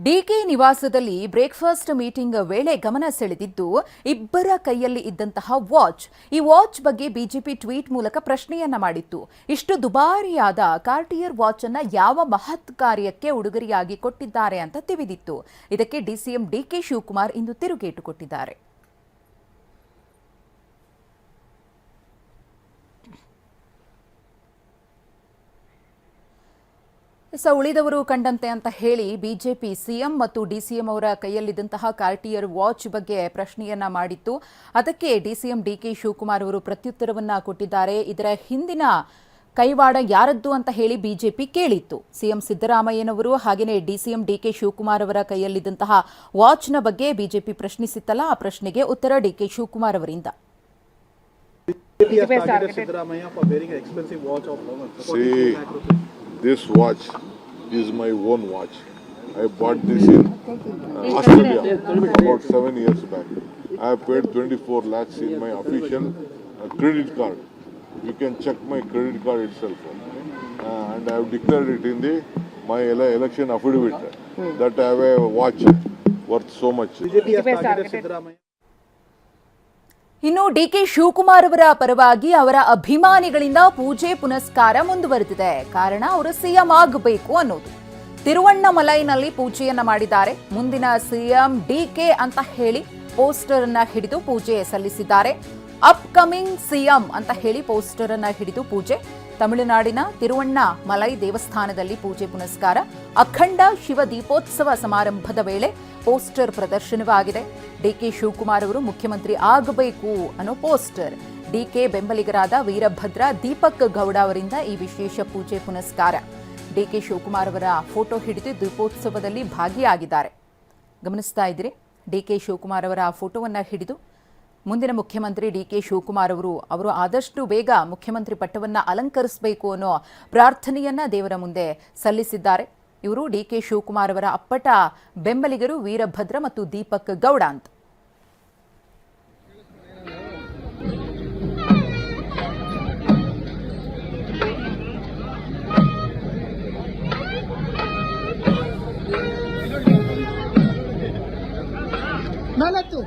DK ನಿವಾಸದಲ್ಲಿ breakfast meeting ವೇಳೆ ಗಮನ ಸೆಳೆದಿದ್ದು ಇಬ್ಬರ ಕೈಯಲ್ಲಿ ಇದ್ದಂತಹ ವಾಚ್. ಈ ವಾಚ್ ಬಗ್ಗೆ ಬಿಜೆಪಿ ಟ್ವೀಟ್ ಮೂಲಕ ಪ್ರಶ್ನೆಯನ್ನ ಮಾಡಿತ್ತು. ಇಷ್ಟು ದುಬಾರಿಯಾದ ಕಾರ್ಟಿಯರ್ ವಾಚ್ ಅನ್ನ ಯಾವ ಮಹತ್ ಕಾರ್ಯಕ್ಕೆ ಉಡುಗೊರೆಯಾಗಿ ಕೊಟ್ಟಿದ್ದಾರೆ ಅಂತ ತಿಳಿದಿತ್ತು. ಇದಕ್ಕೆ ಡಿಸಿಎಂ ಡಿಕೆ ಶಿವಕುಮಾರ್ ಇಂದು ತಿರುಗೇಟು ಕೊಟ್ಟಿದ್ದಾರೆ. ಉಳಿದವರು ಕಂಡಂತೆ ಅಂತ ಹೇಳಿ ಬಿಜೆಪಿ ಸಿಎಂ ಮತ್ತು ಡಿಸಿಎಂ ಅವರ ಕೈಯಲ್ಲಿದ್ದಂತಹ ಕಾರ್ಟಿಯರ್ ವಾಚ್ ಬಗ್ಗೆ ಪ್ರಶ್ನೆಯನ್ನ ಮಾಡಿತ್ತು. ಅದಕ್ಕೆ ಡಿಸಿಎಂ ಡಿಕೆ ಶಿವಕುಮಾರ್ ಅವರು ಪ್ರತ್ಯುತ್ತರವನ್ನ ಕೊಟ್ಟಿದ್ದಾರೆ. ಇದರ ಹಿಂದಿನ ಕೈವಾಡ ಯಾರದ್ದು ಅಂತ ಹೇಳಿ ಬಿಜೆಪಿ ಕೇಳಿತ್ತು. ಸಿಎಂ ಸಿದ್ದರಾಮಯ್ಯನವರು ಹಾಗೆಯೇ ಡಿಸಿಎಂ ಡಿಕೆ ಶಿವಕುಮಾರ್ ಅವರ ಕೈಯಲ್ಲಿದ್ದಂತಹ ವಾಚ್ನ ಬಗ್ಗೆ ಬಿಜೆಪಿ ಪ್ರಶ್ನಿಸಿತ್ತಲ್ಲ, ಆ ಪ್ರಶ್ನೆಗೆ ಉತ್ತರ ಡಿಕೆ ಶಿವಕುಮಾರ್ ಅವರಿಂದ. This watch is my own watch. I bought this in Australia about 7 years back. I have paid 24 lakhs in my official credit card. You can check my credit card itself. And I have declared it in my election affidavit that I have a watch worth so much. ಇನ್ನು DK Shivakumar ಅವರ ಪರವಾಗಿ ಅವರ ಅಭಿಮಾನಿಗಳಿಂದ ಪೂಜೆ ಪುನಸ್ಕಾರ ಮುಂದುವರೆದಿದೆ. ಕಾರಣ ಅವರು CM ಆಗಬೇಕು ಅನ್ನೋದು. ತಿರುವಣ್ಣಾಮಲೈನಲ್ಲಿ ಪೂಜೆಯನ್ನ ಮಾಡಿದ್ದಾರೆ. ಮುಂದಿನ ಸಿಎಂ ಡಿಕೆ ಅಂತ ಹೇಳಿ ಪೋಸ್ಟರ್ ಅನ್ನ ಹಿಡಿದು ಪೂಜೆ ಸಲ್ಲಿಸಿದ್ದಾರೆ. ಅಪ್ಕಮಿಂಗ್ ಸಿಎಂ ಅಂತ ಹೇಳಿ ಪೋಸ್ಟರ್ ಅನ್ನ ಹಿಡಿದು ಪೂಜೆ. ತಮಿಳುನಾಡಿನ ತಿರುವಣ್ಣಾಮಲೈ ದೇವಸ್ಥಾನದಲ್ಲಿ ಪೂಜೆ ಪುನಸ್ಕಾರ. ಅಖಂಡ ಶಿವ ದೀಪೋತ್ಸವ ಸಮಾರಂಭದ ವೇಳೆ ಪೋಸ್ಟರ್ ಪ್ರದರ್ಶನವಾಗಿದೆ. ಡಿಕೆ ಶಿವಕುಮಾರ್ ಅವರು ಮುಖ್ಯಮಂತ್ರಿ ಆಗಬೇಕು ಅನ್ನೋ ಪೋಸ್ಟರ್. ಡಿಕೆ ಬೆಂಬಲಿಗರಾದ ವೀರಭದ್ರ ದೀಪಕ್ ಗೌಡ ಅವರಿಂದ ಈ ವಿಶೇಷ ಪೂಜೆ ಪುನಸ್ಕಾರ. ಡಿಕೆ ಶಿವಕುಮಾರ್ ಅವರ ಫೋಟೋ ಹಿಡಿದು ದೀಪೋತ್ಸವದಲ್ಲಿ ಭಾಗಿಯಾಗಿದ್ದಾರೆ. ಗಮನಿಸ್ತಾ ಇದ್ದೀರಿ, ಡಿಕೆ ಶಿವಕುಮಾರ್ ಅವರ ಫೋಟೋವನ್ನ ಹಿಡಿದು ಮುಂದಿನ ಮುಖ್ಯಮಂತ್ರಿ ಡಿಕೆ ಶಿವಕುಮಾರ್ ಅವರು ಆದಷ್ಟು ಬೇಗ ಮುಖ್ಯಮಂತ್ರಿ ಪಟ್ಟವನ್ನ ಅಲಂಕರಿಸಬೇಕು ಅನ್ನೋ ಪ್ರಾರ್ಥನೆಯನ್ನ ದೇವರ ಮುಂದೆ ಸಲ್ಲಿಸಿದ್ದಾರೆ. ಇವರು ಡಿಕೆ ಶಿವಕುಮಾರ್ ಅವರ ಅಪ್ಪಟ ಬೆಂಬಲಿಗರು ವೀರಭದ್ರ ಮತ್ತು ದೀಪಕ್ ಗೌಡ ಅಂತ. ಮೇಲತ್ತು